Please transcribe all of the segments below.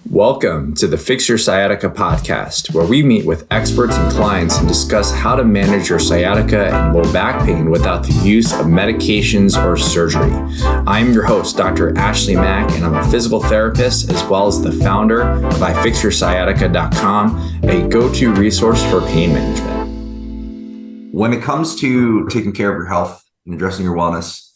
Welcome to the Fix Your Sciatica podcast, where we meet with experts and clients and discuss how to manage your sciatica and low back pain without the use of medications or surgery. I'm your host, Dr. Ashley Mack, and I'm a physical therapist as well as the founder of ifixyoursciatica.com, a go-to resource for pain management. When it comes to taking care of your health and addressing your wellness,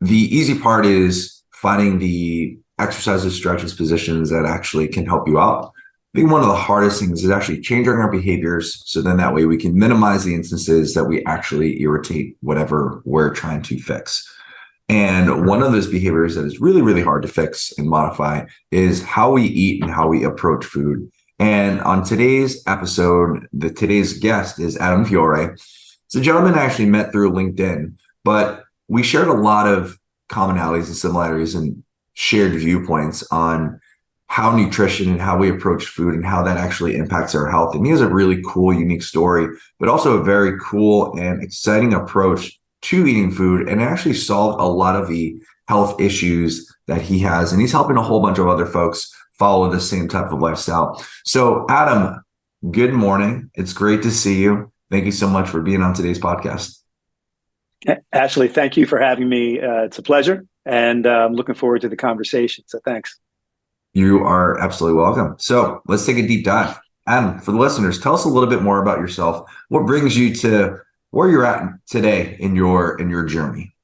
the easy part is finding the exercises, stretches, positions that actually can help you out. I think one of the hardest things is actually changing our behaviors, so then that way we can minimize the instances that we actually irritate whatever we're trying to fix. And one of those behaviors that is really, really hard to fix and modify is how we eat and how we approach food. And on today's episode, today's guest is Adam Fiore. It's a gentleman I actually met through LinkedIn, but we shared a lot of commonalities and similarities and shared viewpoints on how nutrition and how we approach food and how that actually impacts our health. And he has a really cool, unique story, but also a very cool and exciting approach to eating food, and actually solved a lot of the health issues that he has. And he's helping a whole bunch of other folks follow the same type of lifestyle. So Adam, good morning. It's great to see you. Thank you so much for being on today's podcast. Ashley, thank you for having me. It's a pleasure. And I'm looking forward to the conversation. So thanks. You are absolutely welcome. So let's take a deep dive. Adam, for the listeners, tell us a little bit more about yourself. What brings you to where you're at today in your journey?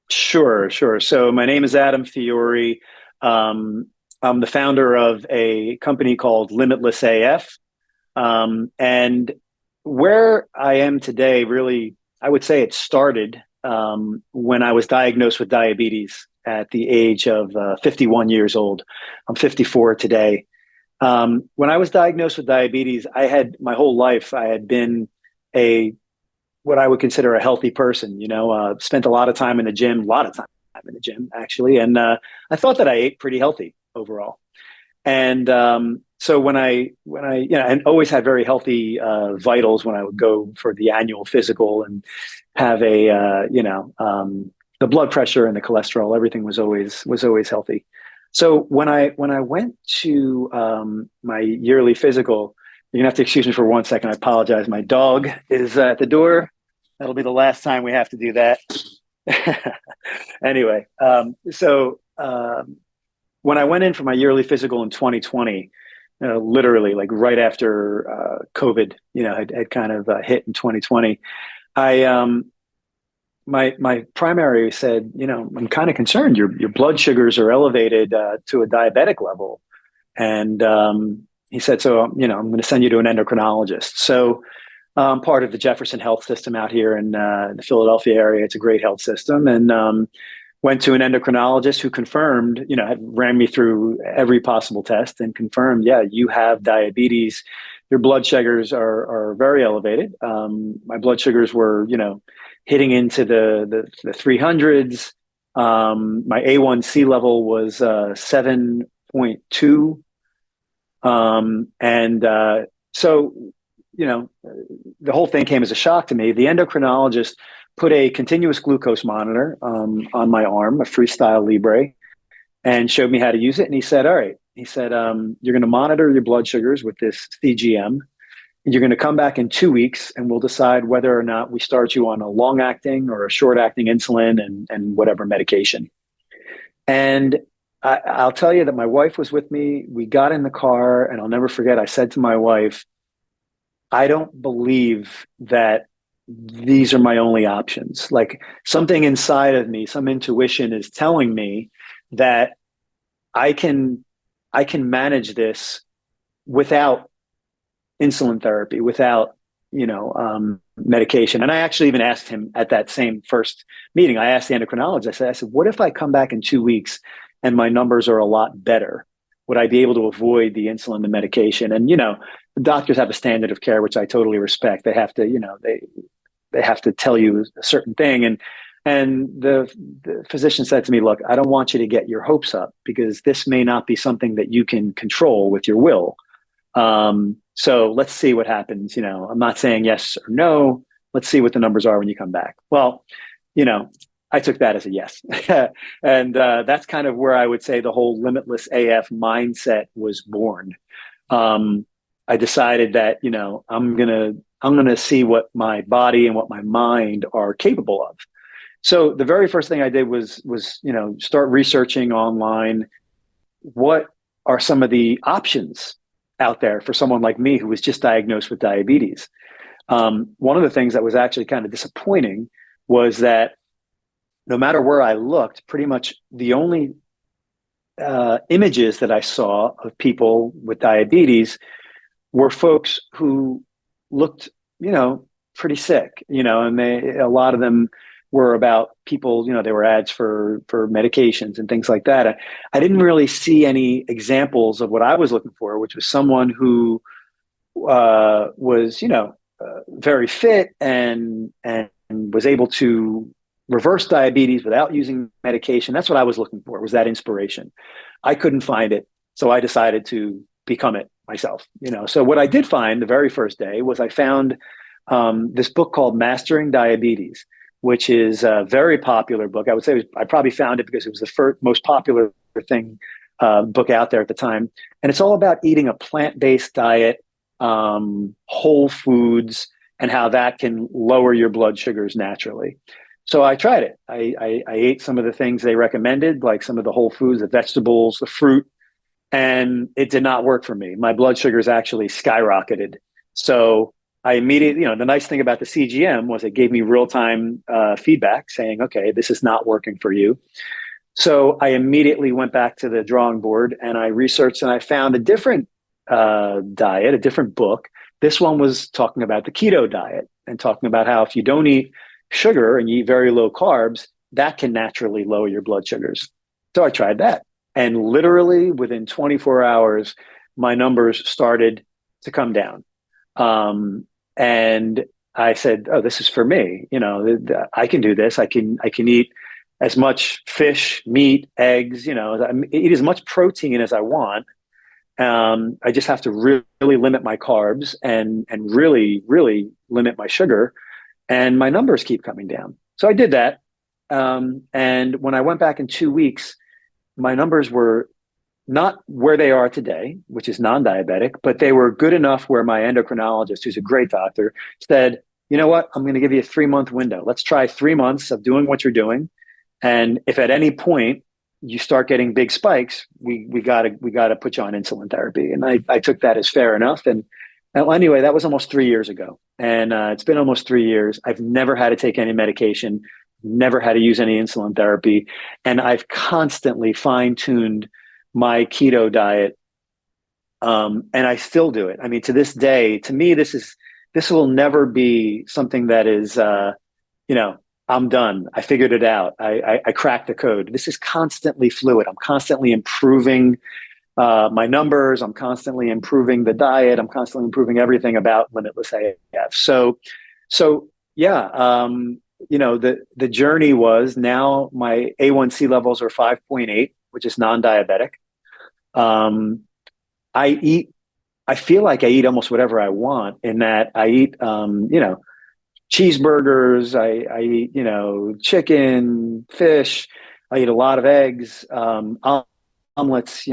Sure. So my name is Adam Fiore. I'm the founder of a company called LimitlessAF. And where I am today, really, I would say it started when I was diagnosed with diabetes at the age of 51 years old. I'm 54 today. When I was diagnosed with diabetes, my whole life, I had been what I would consider a healthy person, spent a lot of time in the gym, actually. And I thought that I ate pretty healthy overall. And so when I and always had very healthy vitals when I would go for the annual physical and have the blood pressure and the cholesterol, everything was always healthy. So when I went to my yearly physical, you're gonna have to excuse me for 1 second. I apologize. My dog is at the door. That'll be the last time we have to do that. Anyway, when I went in for my yearly physical in 2020, literally like right after COVID, had kind of hit in 2020, my primary said, I'm kind of concerned. Your blood sugars are elevated to a diabetic level, and he said, so I'm going to send you to an endocrinologist. So part of the Jefferson Health System out here in the Philadelphia area. It's a great health system, and went to an endocrinologist who confirmed, had ran me through every possible test and confirmed, yeah, you have diabetes. Your blood sugars are very elevated. My blood sugars were, hitting into the 300s. My A1C level was 7.2. So, the whole thing came as a shock to me. The endocrinologist put a continuous glucose monitor on my arm, a Freestyle Libre, and showed me how to use it. And he said, all right, you're going to monitor your blood sugars with this CGM. And you're going to come back in 2 weeks and we'll decide whether or not we start you on a long acting or a short acting insulin and whatever medication. And I'll tell you that my wife was with me. We got in the car, and I'll never forget, I said to my wife, I don't believe that these are my only options. Like, something inside of me, some intuition is telling me that I can manage this without insulin therapy, without medication. And I actually even asked him at that same first meeting, I asked the endocrinologist, I said, what if I come back in 2 weeks and my numbers are a lot better? Would I be able to avoid the insulin, the medication? And, the doctors have a standard of care, which I totally respect. They have to, they have to tell you a certain thing. And the physician said to me, look, I don't want you to get your hopes up, because this may not be something that you can control with your will. So let's see what happens. I'm not saying yes or no. Let's see what the numbers are when you come back. Well, I I took that as a yes. And that's kind of where I would say the whole limitless AF mindset was born. I decided that, I'm gonna see what my body and what my mind are capable of. So the very first thing I did was start researching online. What are some of the options out there for someone like me who was just diagnosed with diabetes? One of the things that was actually kind of disappointing was that no matter where I looked, pretty much the only images that I saw of people with diabetes were folks who looked, pretty sick, and a lot of them were about people, they were ads for medications and things like that. I didn't really see any examples of what I was looking for, which was someone who was, very fit and was able to reverse diabetes without using medication. That's what I was looking for, was that inspiration. I couldn't find it. So I decided to become it myself, So what I did find the very first day was I found this book called Mastering Diabetes, which is a very popular book. I would say I probably found it because it was the first most popular book out there at the time. And it's all about eating a plant-based diet, whole foods, and how that can lower your blood sugars naturally. So I tried it. I ate some of the things they recommended, like some of the whole foods, the vegetables, the fruit, and it did not work for me. My blood sugars actually skyrocketed. So I immediately, the nice thing about the CGM was it gave me real-time feedback saying, okay, this is not working for you. So I immediately went back to the drawing board and I researched and I found a different diet, a different book. This one was talking about the keto diet and talking about how if you don't eat sugar and you eat very low carbs, that can naturally lower your blood sugars. So I tried that. And literally within 24 hours, my numbers started to come down. And I said, oh, this is for me. I can do this. I can eat as much fish, meat, eggs, eat as much protein as I want. I just have to really limit my carbs and really, really limit my sugar. And my numbers keep coming down. So I did that. And when I went back in 2 weeks, my numbers were not where they are today, which is non-diabetic, but they were good enough where my endocrinologist, who's a great doctor, said, you know what, I'm going to give you a 3-month window. Let's try 3 months of doing what you're doing. And if at any point you start getting big spikes, we gotta put you on insulin therapy. And I took that as fair enough. And anyway, that was almost 3 years ago. And it's been almost 3 years. I've never had to take any medication, never had to use any insulin therapy. And I've constantly fine-tuned my keto diet. And I still do it. I mean, to this day, to me, this will never be something that is, I'm done. I figured it out. I cracked the code. This is constantly fluid. I'm constantly improving my numbers. I'm constantly improving the diet. I'm constantly improving everything about Limitless AF. So yeah, the journey was now my A1C levels are 5.8, which is non-diabetic. I feel like I eat almost whatever I want in that I eat, cheeseburgers, I eat, chicken, fish, I eat a lot of eggs, omelets,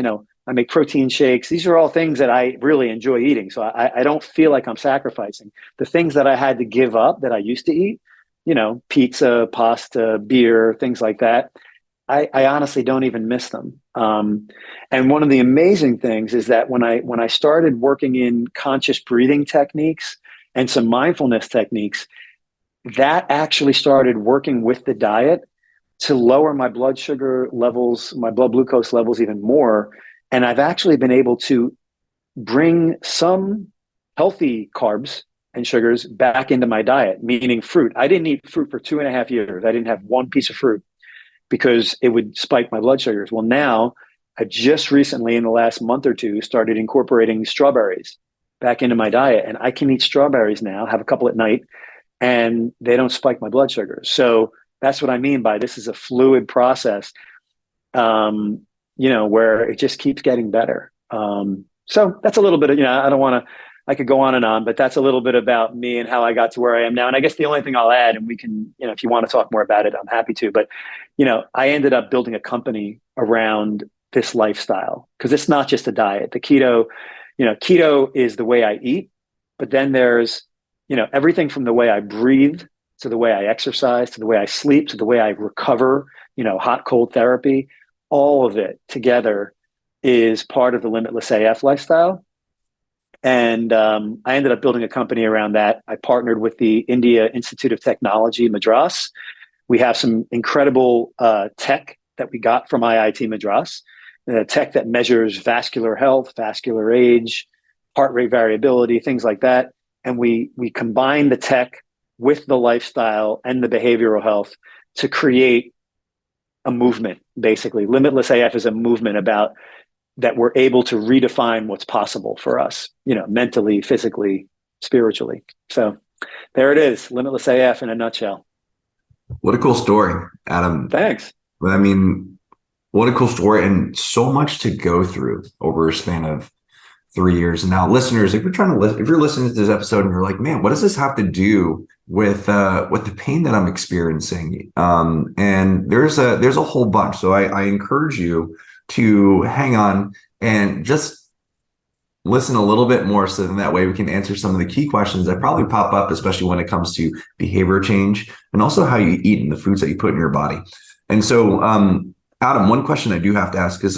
I make protein shakes. These are all things that I really enjoy eating. So I don't feel like I'm sacrificing. The things that I had to give up that I used to eat, pizza, pasta, beer, things like that, I honestly don't even miss them. And one of the amazing things is that when I started working in conscious breathing techniques and some mindfulness techniques, that actually started working with the diet to lower my blood sugar levels, my blood glucose levels even more. And I've actually been able to bring some healthy carbs and sugars back into my diet, meaning fruit. I didn't eat fruit for 2.5 years. I didn't have one piece of fruit because it would spike my blood sugars. Well, now I just recently, in the last month or two, started incorporating strawberries back into my diet. And I can eat strawberries now, have a couple at night, and they don't spike my blood sugars. So that's what I mean by this is a fluid process, where it just keeps getting better. So that's a little bit of, I don't want to I could go on, but that's a little bit about me and how I got to where I am now. And I guess the only thing I'll add, and we can, if you want to talk more about it, I'm happy to, but, I ended up building a company around this lifestyle because it's not just a diet. The keto is the way I eat, but then there's, everything from the way I breathe to the way I exercise, to the way I sleep, to the way I recover, hot, cold therapy, all of it together is part of the Limitless AF lifestyle. And I ended up building a company around that. I partnered with the India Institute of Technology, Madras. We have some incredible tech that we got from IIT Madras, tech that measures vascular health, vascular age, heart rate variability, things like that. And we combine the tech with the lifestyle and the behavioral health to create a movement, basically. Limitless AF is a movement about that we're able to redefine what's possible for us, mentally, physically, spiritually. So there it is, Limitless AF in a nutshell. What a cool story, Adam. Thanks. I mean, what a cool story, and so much to go through over a span of 3 years. And now, listeners, if you're listening to this episode and you're like, man, what does this have to do with the pain that I'm experiencing? And there's a whole bunch. So I encourage you to hang on and just listen a little bit more, so then that way we can answer some of the key questions that probably pop up, especially when it comes to behavior change and also how you eat and the foods that you put in your body. And so, Adam, one question I do have to ask is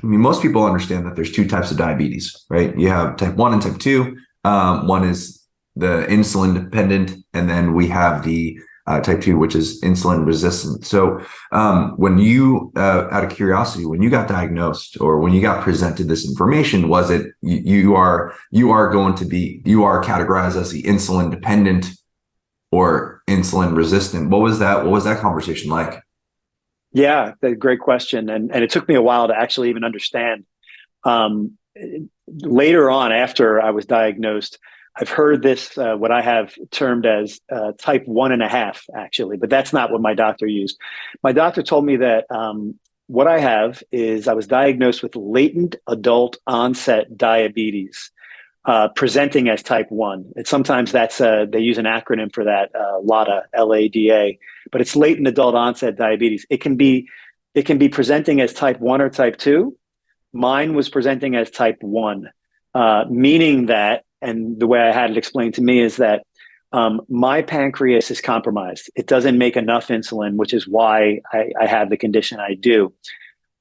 most people understand that there's two types of diabetes, right? You have type 1 and type 2. One is the insulin dependent, and then we have the type 2, which is insulin resistant. So when you, out of curiosity, when you got diagnosed or when you got presented this information, was it you are categorized as the insulin dependent or insulin resistant? What was that conversation like? Yeah, great question. And it took me a while to actually even understand. Later on, after I was diagnosed, I've heard this, what I have termed as type 1.5, actually, but that's not what my doctor used. My doctor told me that what I have is I was diagnosed with latent adult onset diabetes, presenting as type 1. And sometimes that's, they use an acronym for that, LADA, LADA, but it's latent adult onset diabetes. It can be presenting as type 1 or type 2. Mine was presenting as type 1, meaning that, and the way I had it explained to me is that my pancreas is compromised. It doesn't make enough insulin, which is why I have the condition I do.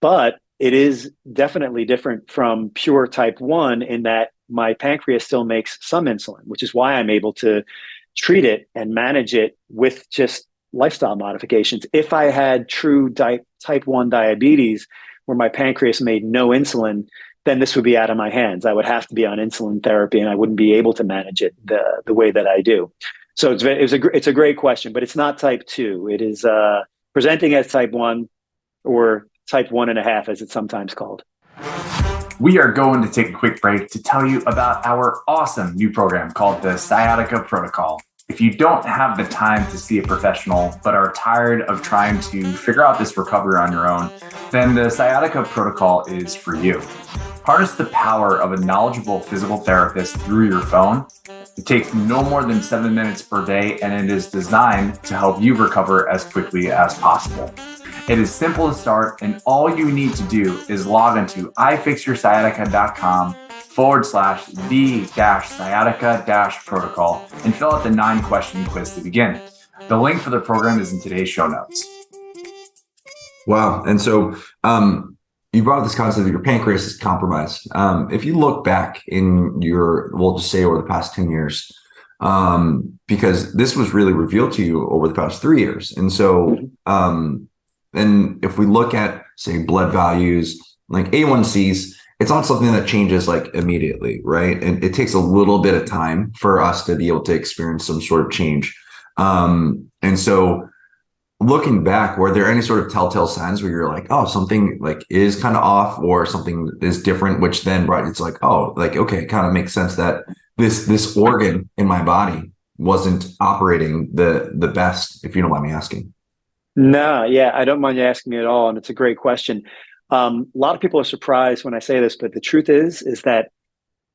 But it is definitely different from pure type 1 in that my pancreas still makes some insulin, which is why I'm able to treat it and manage it with just lifestyle modifications. If I had true type 1 diabetes where my pancreas made no insulin, then this would be out of my hands. I would have to be on insulin therapy and I wouldn't be able to manage it the way that I do. So it's a great question, but it's not type 2. It is presenting as type 1 or type 1.5, as it's sometimes called. We are going to take a quick break to tell you about our awesome new program called the Sciatica Protocol. If you don't have the time to see a professional, but are tired of trying to figure out this recovery on your own, then the Sciatica Protocol is for you. Harness the power of a knowledgeable physical therapist through your phone. It takes no more than 7 minutes per day, and it is designed to help you recover as quickly as possible. It is simple to start, and all you need to do is log into ifixyoursciatica.com/the-sciatica-protocol and fill out the 9-question quiz to begin. The link for the program is in today's show notes. Wow. And so you brought up this concept that your pancreas is compromised. If you look back in we'll just say over the past 10 years, because this was really revealed to you over the past 3 years. And so, and if we look at, say, blood values, like A1Cs, it's not something that changes like immediately, right? And it takes a little bit of time for us to be able to experience some sort of change. And so looking back, were there any sort of telltale signs where you're like, oh, something like is kind of off or something is different, which then it's like, oh, like, okay, it kind of makes sense that this organ in my body wasn't operating the best, if you don't mind me asking. No, yeah, I don't mind you asking me at all. And it's a great question. A lot of people are surprised when I say this, but the truth is that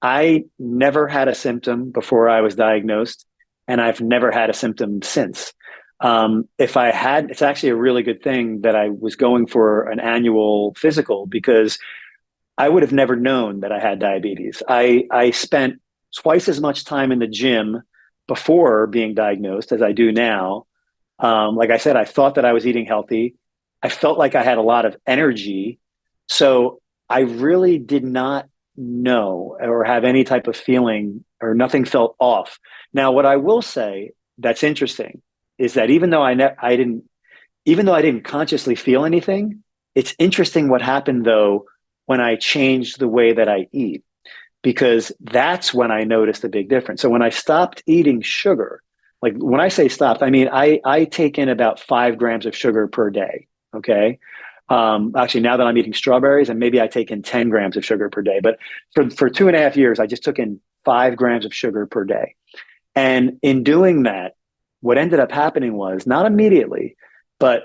I never had a symptom before I was diagnosed, and I've never had a symptom since. If I had, it's actually a really good thing that I was going for an annual physical, because I would have never known that I had diabetes. I spent twice as much time in the gym before being diagnosed as I do now. Like I said, I thought that I was eating healthy. I felt like I had a lot of energy. So I really did not know or have any type of feeling, or nothing felt off. Now, what I will say that's interesting is that even though I didn't consciously feel anything, it's interesting what happened though when I changed the way that I eat, because that's when I noticed a big difference. So when I stopped eating sugar, like when I say stopped, I mean, I take in about 5 grams of sugar per day. Okay. Actually, now that I'm eating strawberries, and maybe I take in 10 grams of sugar per day, but for 2.5 years, I just took in 5 grams of sugar per day. And in doing that, what ended up happening was, not immediately, but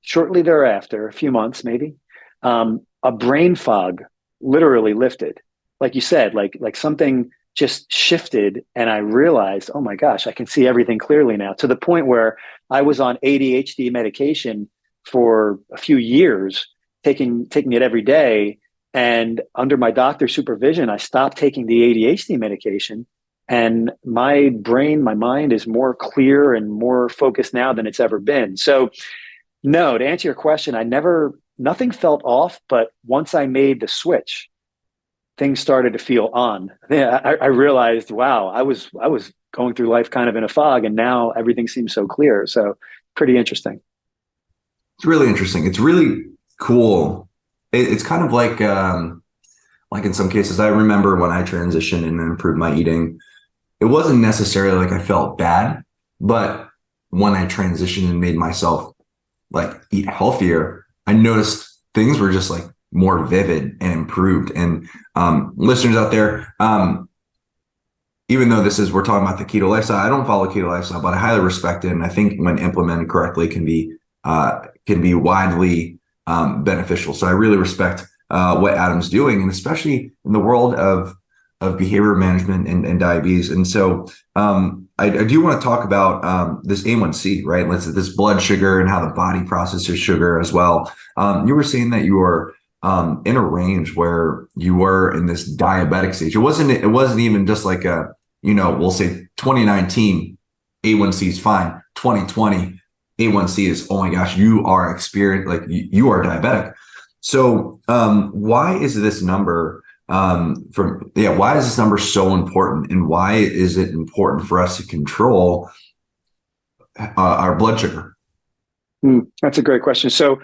shortly thereafter, a few months maybe, a brain fog literally lifted. Like you said, like something just shifted, and I realized, oh my gosh, I can see everything clearly now, to the point where I was on ADHD medication for a few years, taking it every day. And under my doctor's supervision, I stopped taking the ADHD medication, and my brain, my mind is more clear and more focused now than it's ever been. So no, to answer your question, nothing felt off, but once I made the switch, things started to feel on. Yeah, I realized, wow, I was going through life kind of in a fog, and now everything seems so clear. So pretty interesting. It's really interesting. It's really cool. It's kind of like in some cases, I remember when I transitioned and improved my eating, it wasn't necessarily like I felt bad, but when I transitioned and made myself like eat healthier, I noticed things were just like more vivid and improved. And listeners out there, even though we're talking about the keto lifestyle, I don't follow keto lifestyle, but I highly respect it. And I think when implemented correctly can be widely beneficial. So I really respect what Adam's doing, and especially in the world of behavior management and diabetes. And so I do want to talk about this A1C, right? This blood sugar and how the body processes sugar as well. You were saying that you were in a range where you were in this diabetic stage. It wasn't even just like we'll say 2019 A1C is fine. 2020 A1C is, oh my gosh, you are you are diabetic. So why is this number why is this number so important, and why is it important for us to control our blood sugar? That's a great question. So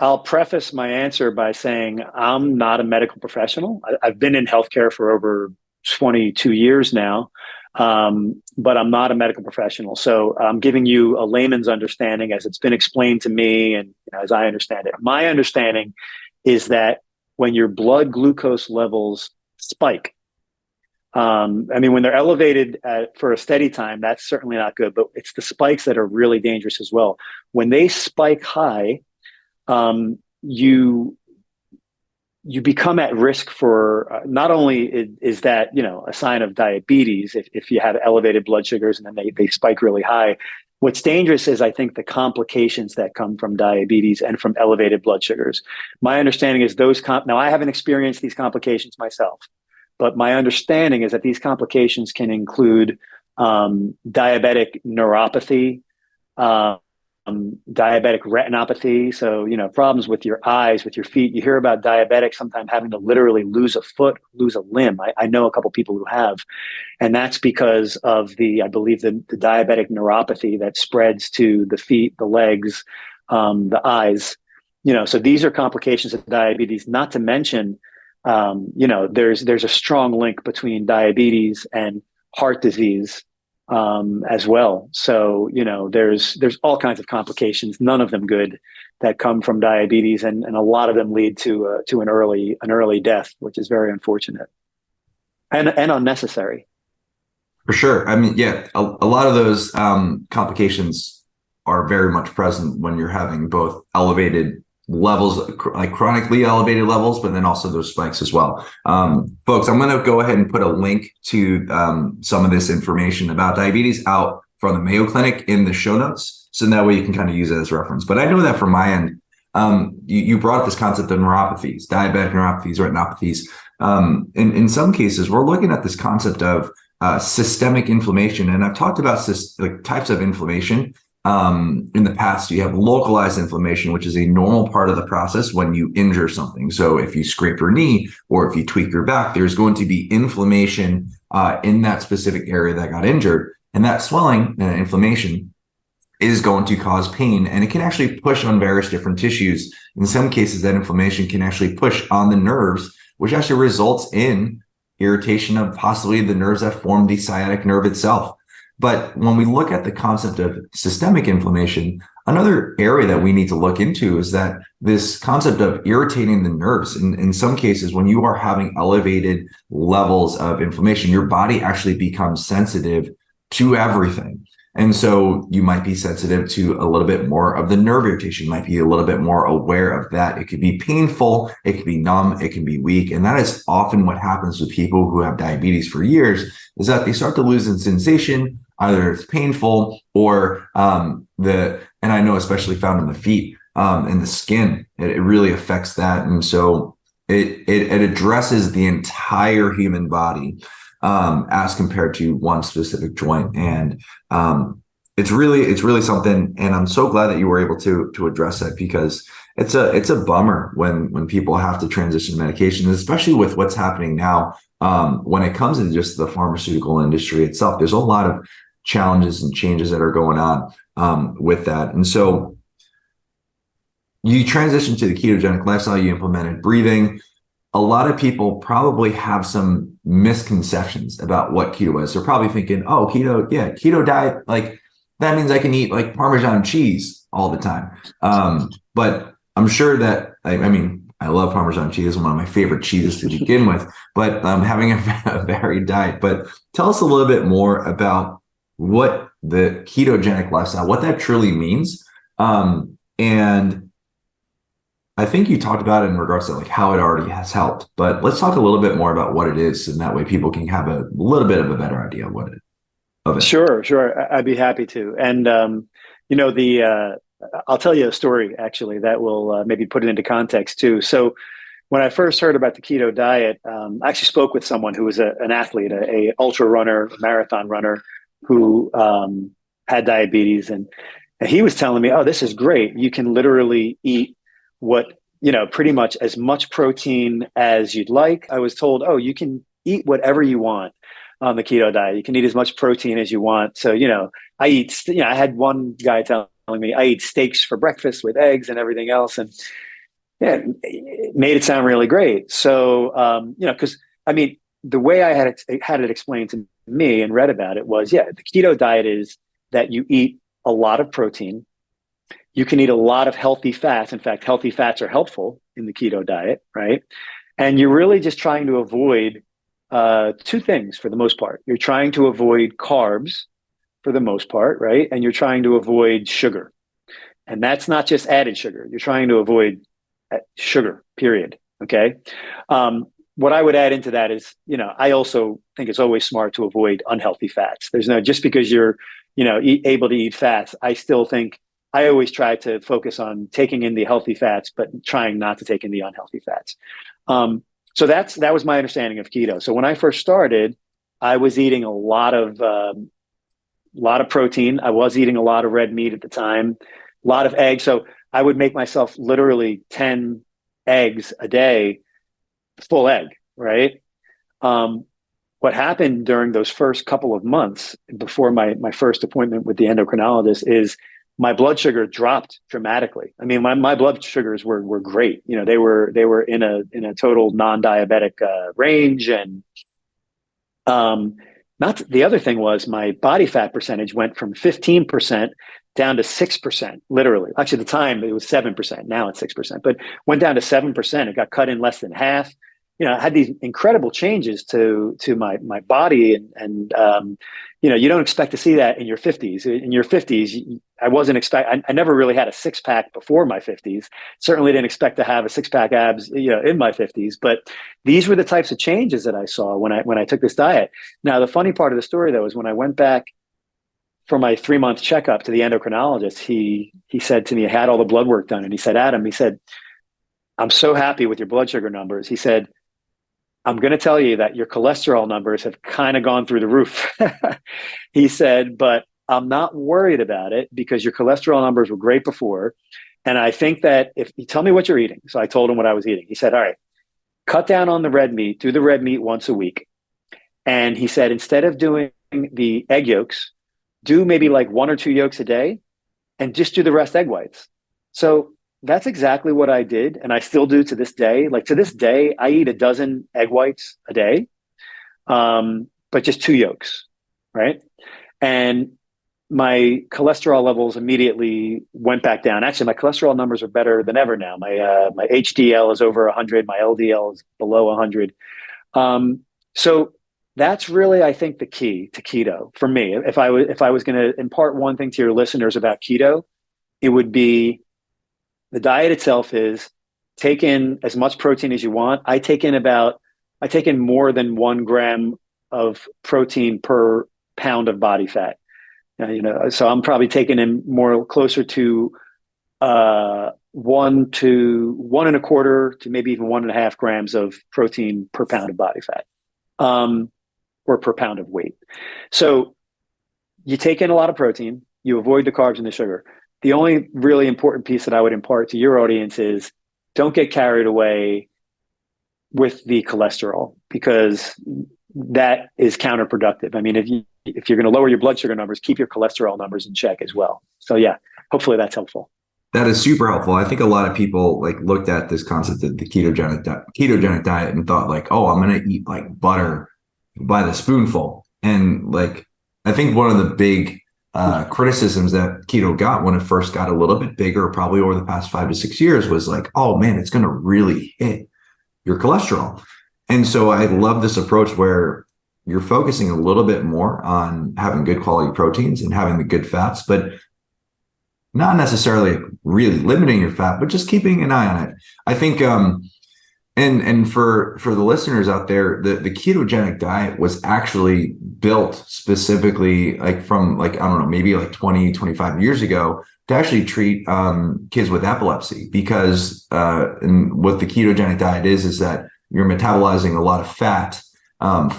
I'll preface my answer by saying I'm not a medical professional. I've been in healthcare for over 22 years now, but I'm not a medical professional. So I'm giving you a layman's understanding as it's been explained to me, and as I understand it. My understanding is that when your blood glucose levels spike, when they're elevated for a steady time, that's certainly not good, but it's the spikes that are really dangerous as well. When they spike high, you become at risk for not only is that a sign of diabetes if you have elevated blood sugars and then they spike really high. What's dangerous is, I think, the complications that come from diabetes and from elevated blood sugars. My understanding is now I haven't experienced these complications myself, but my understanding is that these complications can include diabetic neuropathy, diabetic retinopathy. So, problems with your eyes, with your feet. You hear about diabetics sometimes having to literally lose a foot, lose a limb. I know a couple people who have, and that's because of I believe the diabetic neuropathy that spreads to the feet, the legs, the eyes. So these are complications of diabetes, not to mention, there's a strong link between diabetes and heart disease as well. So, there's all kinds of complications, none of them good, that come from diabetes, and a lot of them lead to an early death, which is very unfortunate and unnecessary. For sure. I mean, yeah, a lot of those complications are very much present when you're having both elevated levels, like chronically elevated levels, but then also those spikes as well. Folks, I'm going to go ahead and put a link to some of this information about diabetes out from the Mayo Clinic in the show notes. So that way you can kind of use it as reference. But I know that from my end, you brought up this concept of neuropathies, diabetic neuropathies, retinopathies. In some cases, we're looking at this concept of systemic inflammation. And I've talked about types of inflammation. In the past, you have localized inflammation, which is a normal part of the process when you injure something. So if you scrape your knee or if you tweak your back, there's going to be inflammation in that specific area that got injured. And that swelling and inflammation is going to cause pain, and it can actually push on various different tissues. In some cases, that inflammation can actually push on the nerves, which actually results in irritation of possibly the nerves that form the sciatic nerve itself. But when we look at the concept of systemic inflammation, another area that we need to look into is that this concept of irritating the nerves. In some cases, when you are having elevated levels of inflammation, your body actually becomes sensitive to everything. And so you might be sensitive to a little bit more of the nerve irritation. You might be a little bit more aware of that. It could be painful. It could be numb. It can be weak. And that is often what happens with people who have diabetes for years, is that they start to lose the sensation. Either it's painful or and I know especially found in the feet and the skin, it really affects that. And so it addresses the entire human body as compared to one specific joint. And it's really something. And I'm so glad that you were able to address that, because it's a bummer when people have to transition medications, especially with what's happening now. When it comes to just the pharmaceutical industry itself, there's a lot of challenges and changes that are going on with that. And so you transitioned to the ketogenic lifestyle, you implemented breathing. A lot of people probably have some misconceptions about what keto is. They're probably thinking, oh, keto diet, like that means I can eat like Parmesan cheese all the time. But I'm sure that, I mean, I love Parmesan cheese, one of my favorite cheeses to begin with, but having a varied diet. But tell us a little bit more about what the ketogenic lifestyle, what that truly means. And I think you talked about it in regards to like how it already has helped, but let's talk a little bit more about what it is. And that way people can have a little bit of a better idea of it. Sure. I'd be happy to. And, I'll tell you a story actually that will maybe put it into context too. So when I first heard about the keto diet, I actually spoke with someone who was an athlete, a ultra runner, a marathon runner who had diabetes. And he was telling me, oh, this is great. You can literally eat pretty much as much protein as you'd like. I was told, oh, you can eat whatever you want on the keto diet. You can eat as much protein as you want. So, I had one guy telling me I eat steaks for breakfast with eggs and everything else. And yeah, it made it sound really great. So, because the way I had it explained to me and read about it was, the keto diet is that you eat a lot of protein. You can eat a lot of healthy fats. In fact, healthy fats are helpful in the keto diet, right? And you're really just trying to avoid two things for the most part. You're trying to avoid carbs for the most part, right? And you're trying to avoid sugar. And that's not just added sugar. You're trying to avoid sugar, period. Okay. What I would add into that is, I also think it's always smart to avoid unhealthy fats. Just because you're, able to eat fats, I still think I always try to focus on taking in the healthy fats, but trying not to take in the unhealthy fats. So that was my understanding of keto. So when I first started, I was eating a lot of protein. I was eating a lot of red meat at the time, a lot of eggs. So I would make myself literally 10 eggs a day, full egg, right? What happened during those first couple of months before my first appointment with the endocrinologist is my blood sugar dropped dramatically. I mean, my blood sugars were great. They were in a total non-diabetic range. And the other thing was my body fat percentage went from 15% down to 6%, literally. Actually, at the time it was 7%. Now it's 6%, but went down to 7%. It got cut in less than half. I had these incredible changes to my body, and you don't expect to see that in your 50s. In your 50s, I never really had a six pack before my 50s. Certainly didn't expect to have a six pack abs, in my 50s. But these were the types of changes that I saw when I took this diet. Now, the funny part of the story, though, is when I went back for my 3-month checkup to the endocrinologist, he said to me, I had all the blood work done, and he said, Adam, he said, I'm so happy with your blood sugar numbers. He said, I'm going to tell you that your cholesterol numbers have kind of gone through the roof. He said, but I'm not worried about it because your cholesterol numbers were great before. And I think that if you tell me what you're eating. So I told him what I was eating. He said, all right, cut down on the red meat, do the red meat once a week. And he said, instead of doing the egg yolks, do maybe like 1 or 2 yolks a day and just do the rest egg whites. So that's exactly what I did. And I still do to this day. Like to this day, I eat a dozen egg whites a day, but just 2 yolks, right? And my cholesterol levels immediately went back down. Actually, my cholesterol numbers are better than ever now. My HDL is over 100. My LDL is below 100. So that's really, I think, the key to keto for me. If I was going to impart one thing to your listeners about keto, it would be the diet itself is take in as much protein as you want. I take in more than 1 gram of protein per pound of body fat. So I'm probably taking in more closer to 1 to 1.25 to maybe even 1.5 grams of protein per pound of body fat, or per pound of weight. So you take in a lot of protein, you avoid the carbs and the sugar. The only really important piece that I would impart to your audience is don't get carried away with the cholesterol, because that is counterproductive. I mean, if you're going to lower your blood sugar numbers, keep your cholesterol numbers in check as well. So yeah, hopefully that's helpful. That is super helpful. I think a lot of people looked at this concept of the ketogenic diet and thought oh, I'm going to eat butter by the spoonful. And I think one of the big criticisms that keto got when it first got a little bit bigger, probably over the past 5 to 6 years, was oh man, it's going to really hit your cholesterol. And so I love this approach where you're focusing a little bit more on having good quality proteins and having the good fats, but not necessarily really limiting your fat, but just keeping an eye on it. I think, and for the listeners out there, the ketogenic diet was actually built specifically from I don't know, maybe 20, 25 years ago to actually treat kids with epilepsy, because and what the ketogenic diet is that you're metabolizing a lot of fat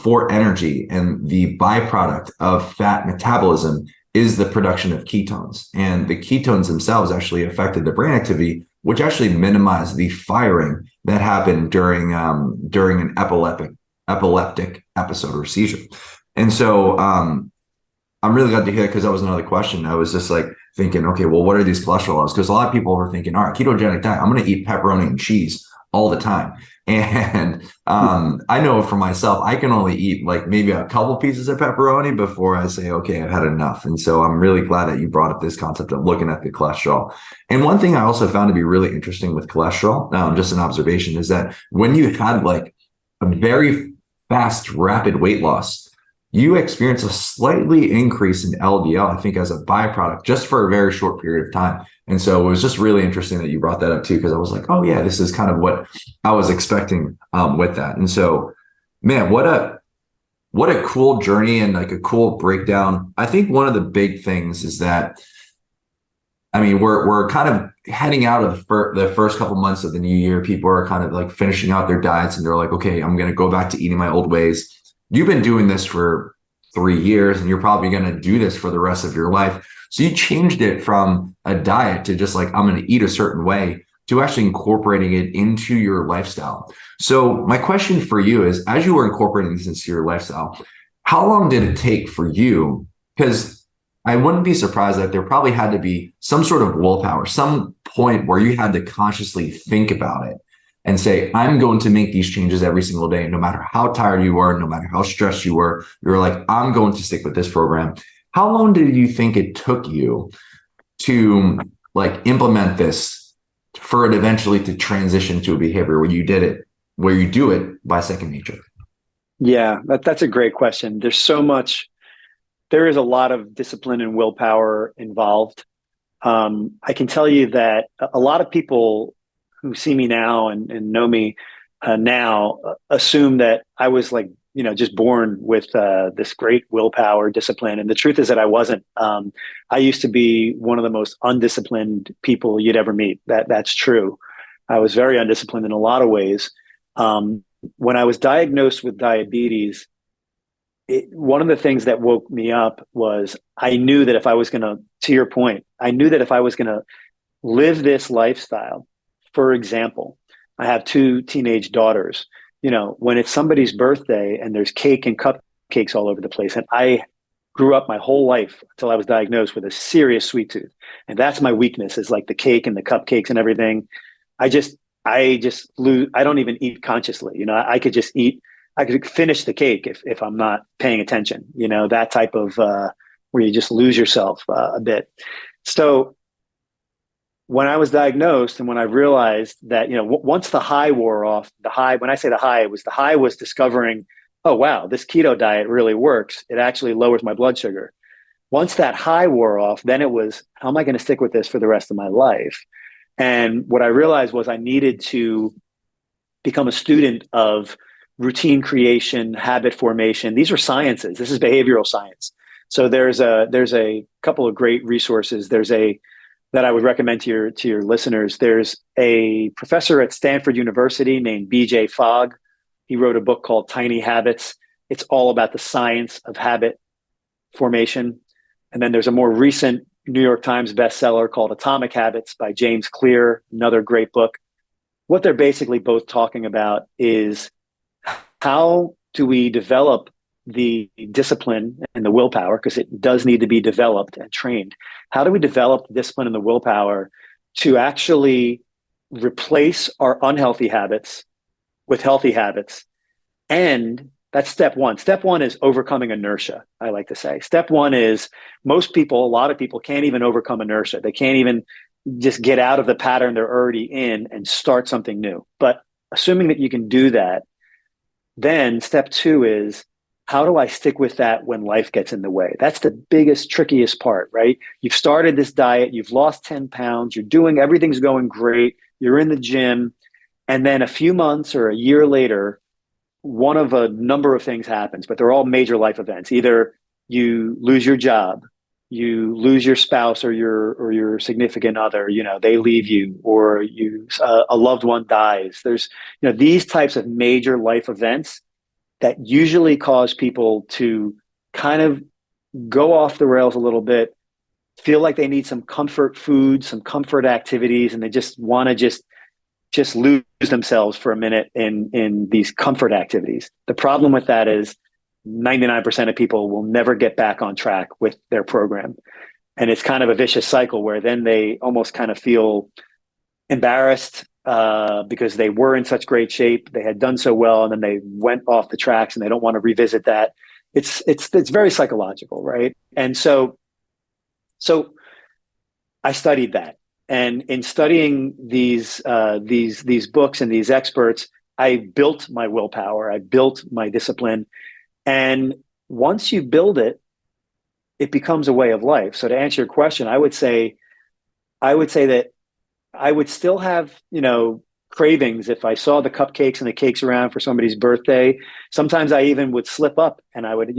for energy, and the byproduct of fat metabolism is the production of ketones. And the ketones themselves actually affected the brain activity, which actually minimized the firing that happened during an epileptic episode or seizure. And so I'm really glad to hear that, because that was another question. I was just thinking, okay, well, what are these cholesterol levels? Because a lot of people were thinking, all right, ketogenic diet, I'm going to eat pepperoni and cheese all the time. And I know for myself, I can only eat maybe a couple pieces of pepperoni before I say, okay, I've had enough. And so I'm really glad that you brought up this concept of looking at the cholesterol. And one thing I also found to be really interesting with cholesterol, just an observation, is that when you had a very fast, rapid weight loss, you experience a slightly increase in LDL, I think, as a byproduct, just for a very short period of time. And so it was just really interesting that you brought that up too, because I was oh yeah, this is kind of what I was expecting with that. And so, man, what a cool journey and a cool breakdown. I think one of the big things is that, I mean, we're kind of heading out of the first couple months of the new year. People are kind of finishing out their diets, and they're okay, I'm going to go back to eating my old ways. You've been doing this for 3 years, and you're probably going to do this for the rest of your life. So you changed it from a diet to just I'm going to eat a certain way, to actually incorporating it into your lifestyle. So my question for you is, as you were incorporating this into your lifestyle, how long did it take for you? Because I wouldn't be surprised that there probably had to be some sort of willpower, some point where you had to consciously think about it and say, I'm going to make these changes every single day, no matter how tired you were, no matter how stressed you were. You're I'm going to stick with this program. How long did you think it took you to implement this for it eventually to transition to a behavior where you did it where you do it by second nature? Yeah, that's a great question. There is a lot of discipline and willpower involved. I can tell you that a lot of people who see me now and know me now assume that I was like, just born with this great willpower discipline. And the truth is that I wasn't. I used to be one of the most undisciplined people you'd ever meet. That's true. I was very undisciplined in a lot of ways. When I was diagnosed with diabetes, one of the things that woke me up was I knew that if I was going to your point, I knew that if I was going to live this lifestyle, for example, I have two teenage daughters, when it's somebody's birthday and there's cake and cupcakes all over the place. And I grew up my whole life until I was diagnosed with a serious sweet tooth. And that's my weakness, is like the cake and the cupcakes and everything. I just lose. I don't even eat consciously. I could just eat. I could finish the cake if I'm not paying attention. That type of where you just lose yourself a bit. So when I was diagnosed and when I realized that, once the high wore off, when I say the high was discovering, oh, wow, this keto diet really works. It actually lowers my blood sugar. Once that high wore off, then it was, how am I going to stick with this for the rest of my life? And what I realized was I needed to become a student of routine creation, habit formation. These are sciences. This is behavioral science. So there's a couple of great resources. That I would recommend to your listeners. There's a professor at Stanford University named B.J. Fogg. He wrote a book called Tiny Habits. It's all about the science of habit formation. And then there's a more recent New York Times bestseller called Atomic Habits by James Clear, another great book. What they're basically both talking about is how do we develop the discipline and the willpower, because it does need to be developed and trained. How do we develop the discipline and the willpower to actually replace our unhealthy habits with healthy habits? And that's step one. Step one is overcoming inertia, I like to say. Step one is a lot of people can't even overcome inertia. They can't even just get out of the pattern they're already in and start something new. But assuming that you can do that, then step two is, how do I stick with that when life gets in the way? That's the biggest, trickiest part, right? You've started this diet, you've lost 10 pounds, everything's going great, you're in the gym, and then a few months or a year later, one of a number of things happens, but they're all major life events. Either you lose your job, you lose your spouse or your significant other, they leave you, or a loved one dies. There's, these types of major life events that usually cause people to kind of go off the rails a little bit, feel like they need some comfort food, some comfort activities, and they just want to just lose themselves for a minute in these comfort activities. The problem with that is 99% of people will never get back on track with their program. And it's kind of a vicious cycle where then they almost kind of feel embarrassed because they were in such great shape, they had done so well, and then they went off the tracks and they don't want to revisit that. It's very psychological, right? And so I studied that, and in studying these books and these experts, I built my willpower, I built my discipline, and once you build it, it becomes a way of life. So to answer your question, I would say that I would still have, cravings if I saw the cupcakes and the cakes around for somebody's birthday. Sometimes I even would slip up and I would,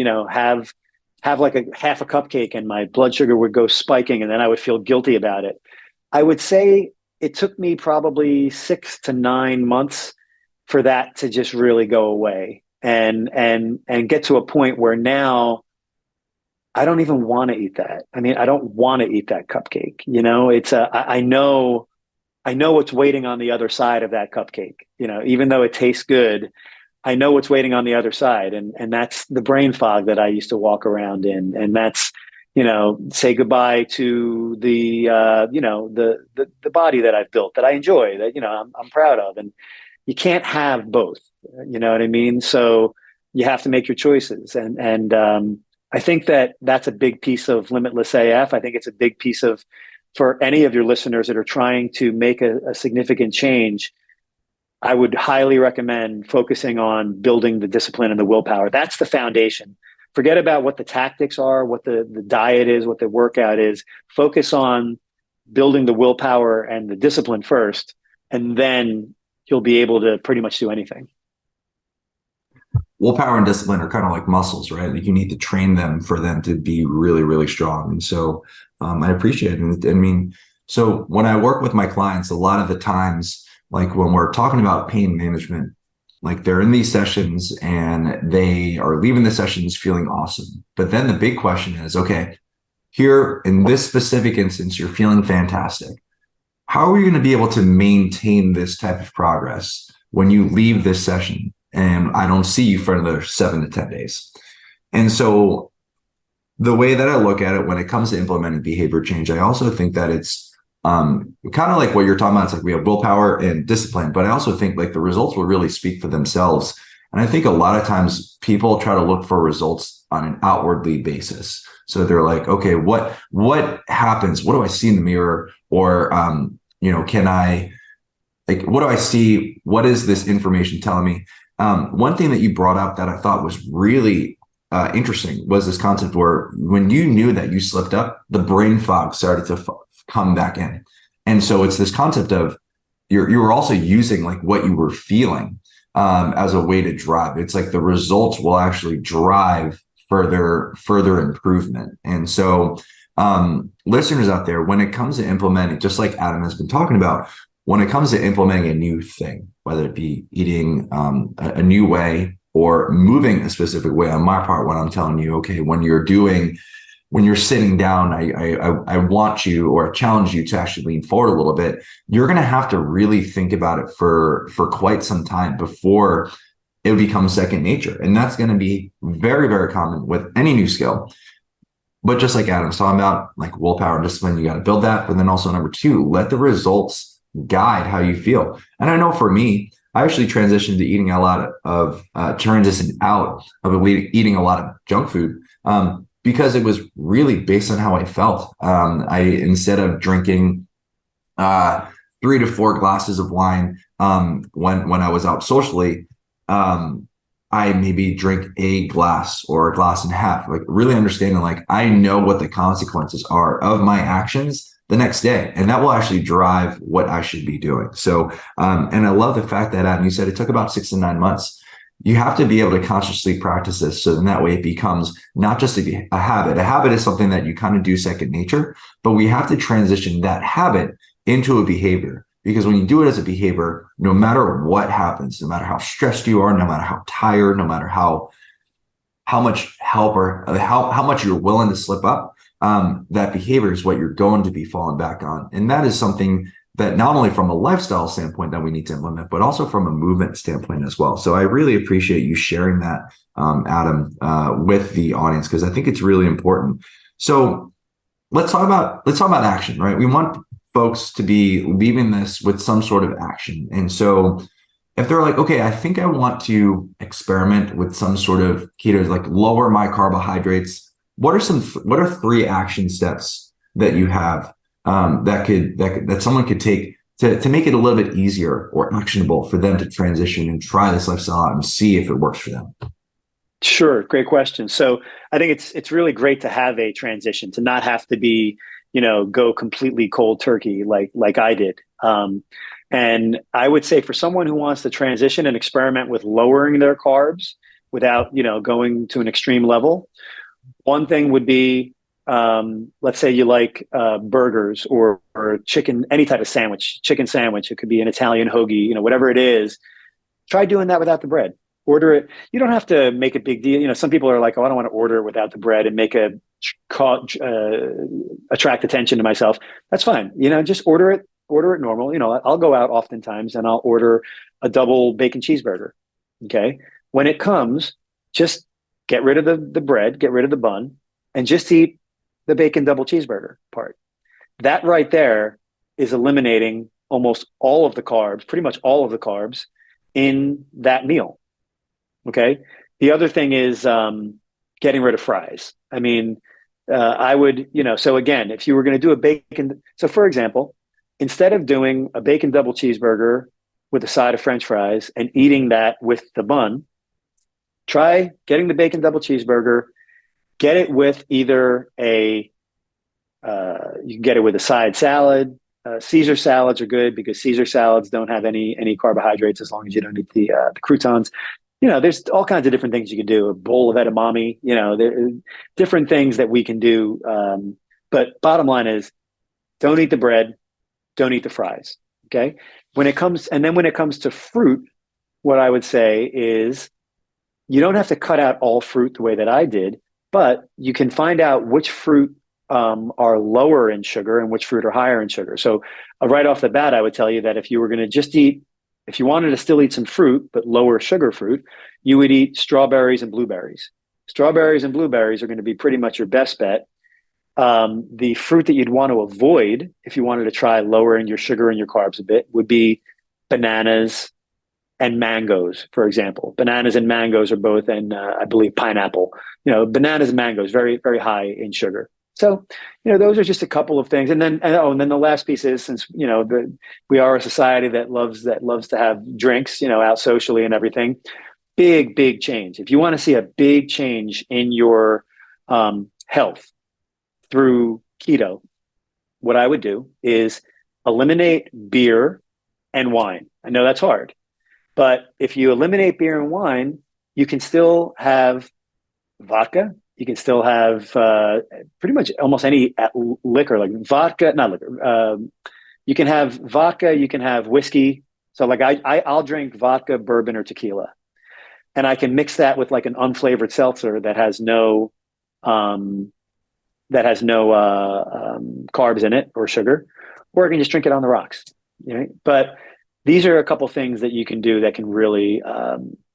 have like a half a cupcake and my blood sugar would go spiking, and then I would feel guilty about it. I would say it took me probably 6 to 9 months for that to just really go away and get to a point where now I don't even want to eat that. I mean, I don't want to eat that cupcake. I know what's waiting on the other side of that cupcake. Even though it tastes good, I know what's waiting on the other side. And that's the brain fog that I used to walk around in. And that's, say goodbye to the body that I've built, that I enjoy, that, I'm proud of. And you can't have both, you know what I mean? So you have to make your choices. And I think that that's a big piece of Limitless AF. I think it's a big piece for any of your listeners that are trying to make a significant change. I would highly recommend focusing on building the discipline and the willpower. That's the foundation. Forget about what the tactics are, what the diet is, what the workout is. Focus on building the willpower and the discipline first, and then you'll be able to pretty much do anything. Willpower and discipline are kind of like muscles, right? Like you need to train them for them to be really, really strong. And so I appreciate it. And I mean, so when I work with my clients, a lot of the times, like when we're talking about pain management, like they're in these sessions and they are leaving the sessions feeling awesome. But then the big question is, okay, here in this specific instance, you're feeling fantastic. How are you going to be able to maintain this type of progress when you leave this session and I don't see you for another 7 to 10 days? And so the way that I look at it when it comes to implementing behavior change, I also think that it's kind of like what you're talking about. It's like we have willpower and discipline, but I also think like the results will really speak for themselves. And I think a lot of times people try to look for results on an outwardly basis. So they're like, okay, what happens? What do I see in the mirror? Or, can I, like, what do I see? What is this information telling me? One thing that you brought up that I thought was really interesting was this concept where when you knew that you slipped up, the brain fog started to come back in. And so it's this concept of you were also using like what you were feeling as a way to drive. It's like the results will actually drive further improvement. And so listeners out there, when it comes to implementing, just like Adam has been talking about, when it comes to implementing a new thing, whether it be eating a new way or moving a specific way on my part, when I'm telling you, okay, when you're sitting down, I want you or challenge you to actually lean forward a little bit. You're going to have to really think about it for quite some time before it becomes second nature. And that's going to be very, very common with any new skill. But just like Adam's talking about, like willpower and discipline, you got to build that. But then also number 2, let the results guide how you feel. And I know for me, I actually transitioned to eating a lot of transitioned out of eating a lot of junk food because it was really based on how I felt. Instead of drinking 3 to 4 glasses of wine when I was out socially, I maybe drink a glass or a glass and a half, like really understanding, like I know what the consequences are of my actions the next day. And that will actually drive what I should be doing. So, and I love the fact that, Adam, you said it took about 6 to 9 months. You have to be able to consciously practice this. So then that way it becomes not just a habit. A habit is something that you kind of do second nature, but we have to transition that habit into a behavior. Because when you do it as a behavior, no matter what happens, no matter how stressed you are, no matter how tired, no matter how much help or how much you're willing to slip up, that behavior is what you're going to be falling back on. And that is something that not only from a lifestyle standpoint that we need to implement, but also from a movement standpoint as well. So I really appreciate you sharing that, Adam, with the audience, because I think it's really important. So let's talk about action, right? We want folks to be leaving this with some sort of action. And so if they're like, okay, I think I want to experiment with some sort of keto, like lower my carbohydrates, what are 3 action steps that you have that someone could take to make it a little bit easier or actionable for them to transition and try this lifestyle out and see if it works for them? Sure. Great question. So I think it's really great to have a transition, to not have to be, go completely cold turkey like I did. And I would say for someone who wants to transition and experiment with lowering their carbs without, going to an extreme level, one thing would be, let's say you like burgers or chicken, any type of sandwich, chicken sandwich. It could be an Italian hoagie, whatever it is. Try doing that without the bread. Order it. You don't have to make a big deal. Some people are like, oh, I don't want to order it without the bread and attract attention to myself. That's fine. Just order it normal. I'll go out oftentimes and I'll order a double bacon cheeseburger. Okay. When it comes, just get rid of the bread, get rid of the bun, and just eat the bacon double cheeseburger part. That right there is eliminating almost all of the carbs, pretty much all of the carbs in that meal. Okay. The other thing is getting rid of fries. I mean, I would, so again, if you were going to do so for example, instead of doing a bacon double cheeseburger with a side of French fries and eating that with the bun. Try getting the bacon double cheeseburger. Get it with either you can get it with a side salad. Caesar salads are good because Caesar salads don't have any carbohydrates as long as you don't eat the croutons. There's all kinds of different things you can do. A bowl of edamame. There are different things that we can do. But bottom line is, don't eat the bread, don't eat the fries. Okay. When it comes to fruit, what I would say is you don't have to cut out all fruit the way that I did, but you can find out which fruit are lower in sugar and which fruit are higher in sugar. So right off the bat, I would tell you that if you were going to if you wanted to still eat some fruit, but lower sugar fruit, you would eat strawberries and blueberries. Strawberries and blueberries are going to be pretty much your best bet. The fruit that you'd want to avoid if you wanted to try lowering your sugar and your carbs a bit would be bananas and mangoes, for example. Bananas and mangoes are both, and I believe pineapple. Bananas and mangoes, very, very high in sugar. So, those are just a couple of things. And then the last piece is, since, we are a society that loves to have drinks, out socially and everything, big change. If you want to see a big change in your health through keto, what I would do is eliminate beer and wine. I know that's hard, but if you eliminate beer and wine, you can still have vodka. You can still have pretty much almost any liquor, like vodka, not liquor. You can have vodka, you can have whiskey. So like I'll drink vodka, bourbon, or tequila. And I can mix that with like an unflavored seltzer that has no carbs in it or sugar, or I can just drink it on the rocks. But these are a couple things that you can do that can really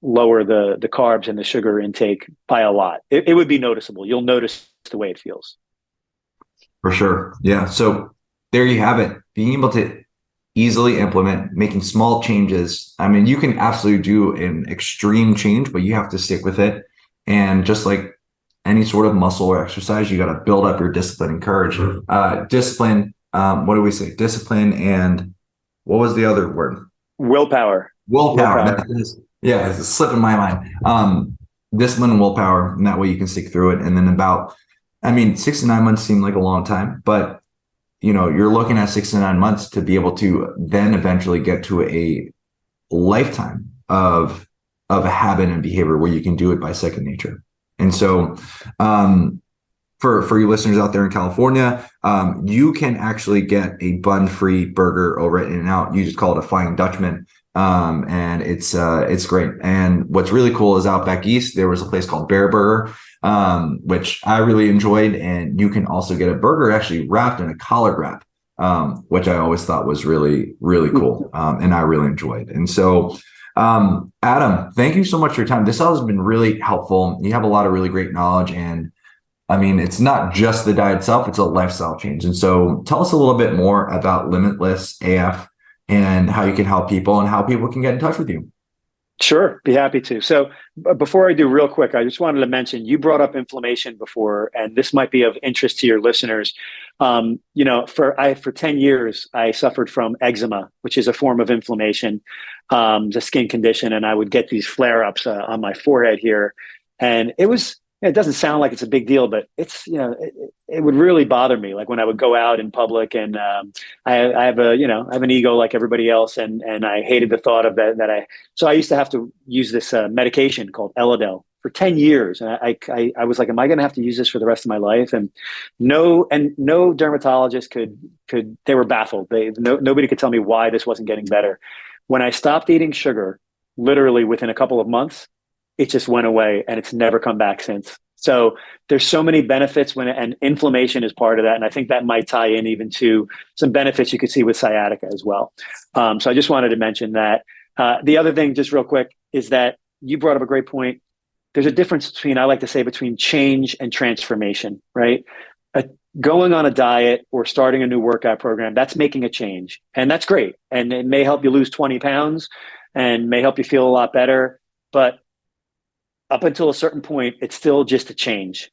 lower the carbs and the sugar intake by a lot. It would be noticeable. You'll notice the way it feels. For sure. Yeah. So there you have it. Being able to easily implement, making small changes. I mean, you can absolutely do an extreme change, but you have to stick with it. And just like any sort of muscle or exercise, you got to build up your discipline and courage. Discipline. What do we say? Discipline and what was the other word? Willpower. Yeah, it's slipping my mind. Discipline and willpower, and that way you can stick through it. And then 6 to 9 months seem like a long time, but you're looking at 6 to 9 months to be able to then eventually get to a lifetime of a habit and behavior where you can do it by second nature. And so, for you listeners out there in California, you can actually get a bun-free burger over at In-N-Out. You just call it a Flying Dutchman. And it's great. And what's really cool is out back east, there was a place called Bear Burger, which I really enjoyed. And you can also get a burger actually wrapped in a collard wrap, which I always thought was really, really cool. And I really enjoyed. And so, Adam, thank you so much for your time. This has been really helpful. You have a lot of really great knowledge, and it's not just the diet itself, it's a lifestyle change. And so tell us a little bit more about LimitlessAF and how you can help people and how people can get in touch with you. Sure, be happy to. So before I do, real quick, I just wanted to mention, you brought up inflammation before, and this might be of interest to your listeners. For 10 years, I suffered from eczema, which is a form of inflammation, the skin condition, and I would get these flare-ups on my forehead here. And it doesn't sound like it's a big deal, but it's, it would really bother me. Like when I would go out in public, and I have an ego like everybody else. And I hated the thought of that. So I used to have to use this medication called Elidel for 10 years. And I was like, am I going to have to use this for the rest of my life? And no dermatologist they were baffled. Nobody could tell me why this wasn't getting better. When I stopped eating sugar, literally within a couple of months, it just went away, and it's never come back since. So there's so many benefits and inflammation is part of that. And I think that might tie in even to some benefits you could see with sciatica as well. So I just wanted to mention that. The other thing, just real quick, is that you brought up a great point. There's a difference between change and transformation, right? Going on a diet or starting a new workout program, that's making a change. And that's great. And it may help you lose 20 pounds and may help you feel a lot better. But up until a certain point, it's still just a change.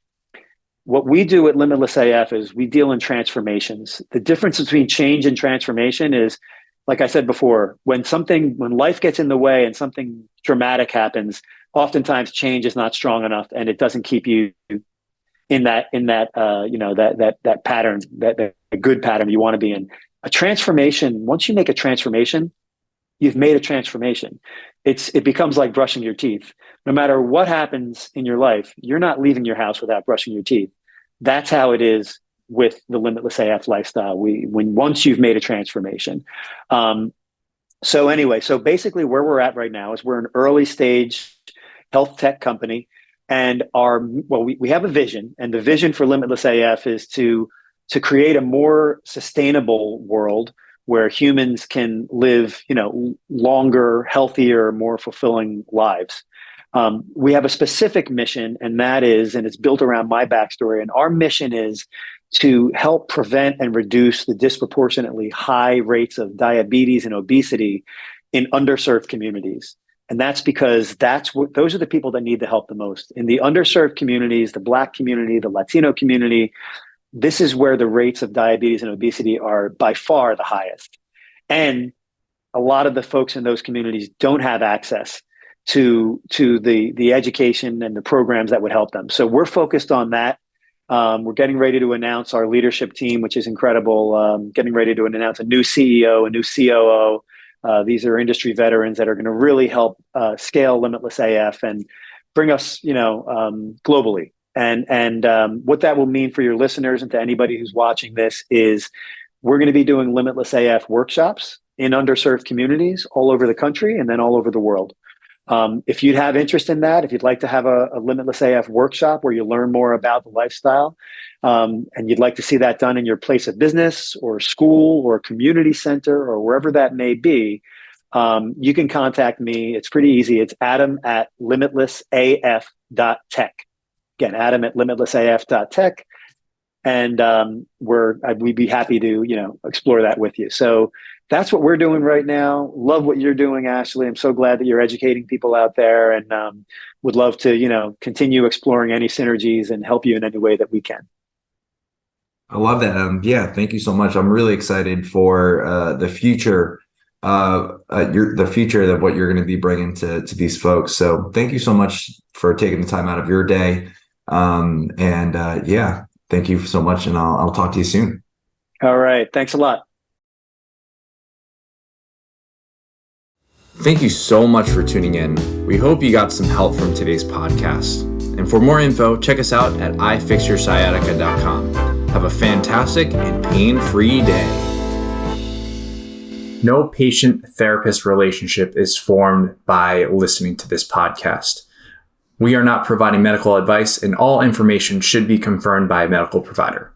What we do at LimitlessAF is we deal in transformations. The difference between change and transformation is like I said before, when life gets in the way and something dramatic happens, oftentimes change is not strong enough, and it doesn't keep you in that that pattern, that good pattern you want to be in. A transformation, once you make a transformation, you've made a transformation. It becomes like brushing your teeth. No matter what happens in your life, you're not leaving your house without brushing your teeth. That's how it is with the Limitless AF lifestyle. Once you've made a transformation. So basically where we're at right now is we're an early stage health tech company, and we have a vision, and the vision for Limitless AF is to create a more sustainable world where humans can live, longer, healthier, more fulfilling lives. We have a specific mission, and it's built around my backstory. And our mission is to help prevent and reduce the disproportionately high rates of diabetes and obesity in underserved communities. And that's because those are the people that need the help the most. In the underserved communities, the Black community, the Latino community, this is where the rates of diabetes and obesity are by far the highest. And a lot of the folks in those communities don't have access to the education and the programs that would help them. So we're focused on that. We're getting ready to announce our leadership team, which is incredible. Getting ready to announce a new CEO, a new COO. These are industry veterans that are going to really help scale Limitless AF and bring us, globally. And what that will mean for your listeners and to anybody who's watching this is we're going to be doing Limitless AF workshops in underserved communities all over the country and then all over the world. If you'd have interest in that, if you'd like to have a Limitless AF workshop where you learn more about the lifestyle, and you'd like to see that done in your place of business or school or community center or wherever that may be, you can contact me. It's pretty easy. It's adam@limitlessaf.tech. Again, adam@limitlessaf.tech. And we'd be happy to, explore that with you. So that's what we're doing right now. Love what you're doing, Ashley. I'm so glad that you're educating people out there, and would love to, continue exploring any synergies and help you in any way that we can. I love that. Yeah, thank you so much. I'm really excited for the future, the future of what you're going to be bringing to these folks. So thank you so much for taking the time out of your day. Yeah, thank you so much. And I'll talk to you soon. All right. Thanks a lot. Thank you so much for tuning in. We hope you got some help from today's podcast. And for more info, check us out at ifixyoursciatica.com. Have a fantastic and pain-free day. No patient-therapist relationship is formed by listening to this podcast. We are not providing medical advice, and all information should be confirmed by a medical provider.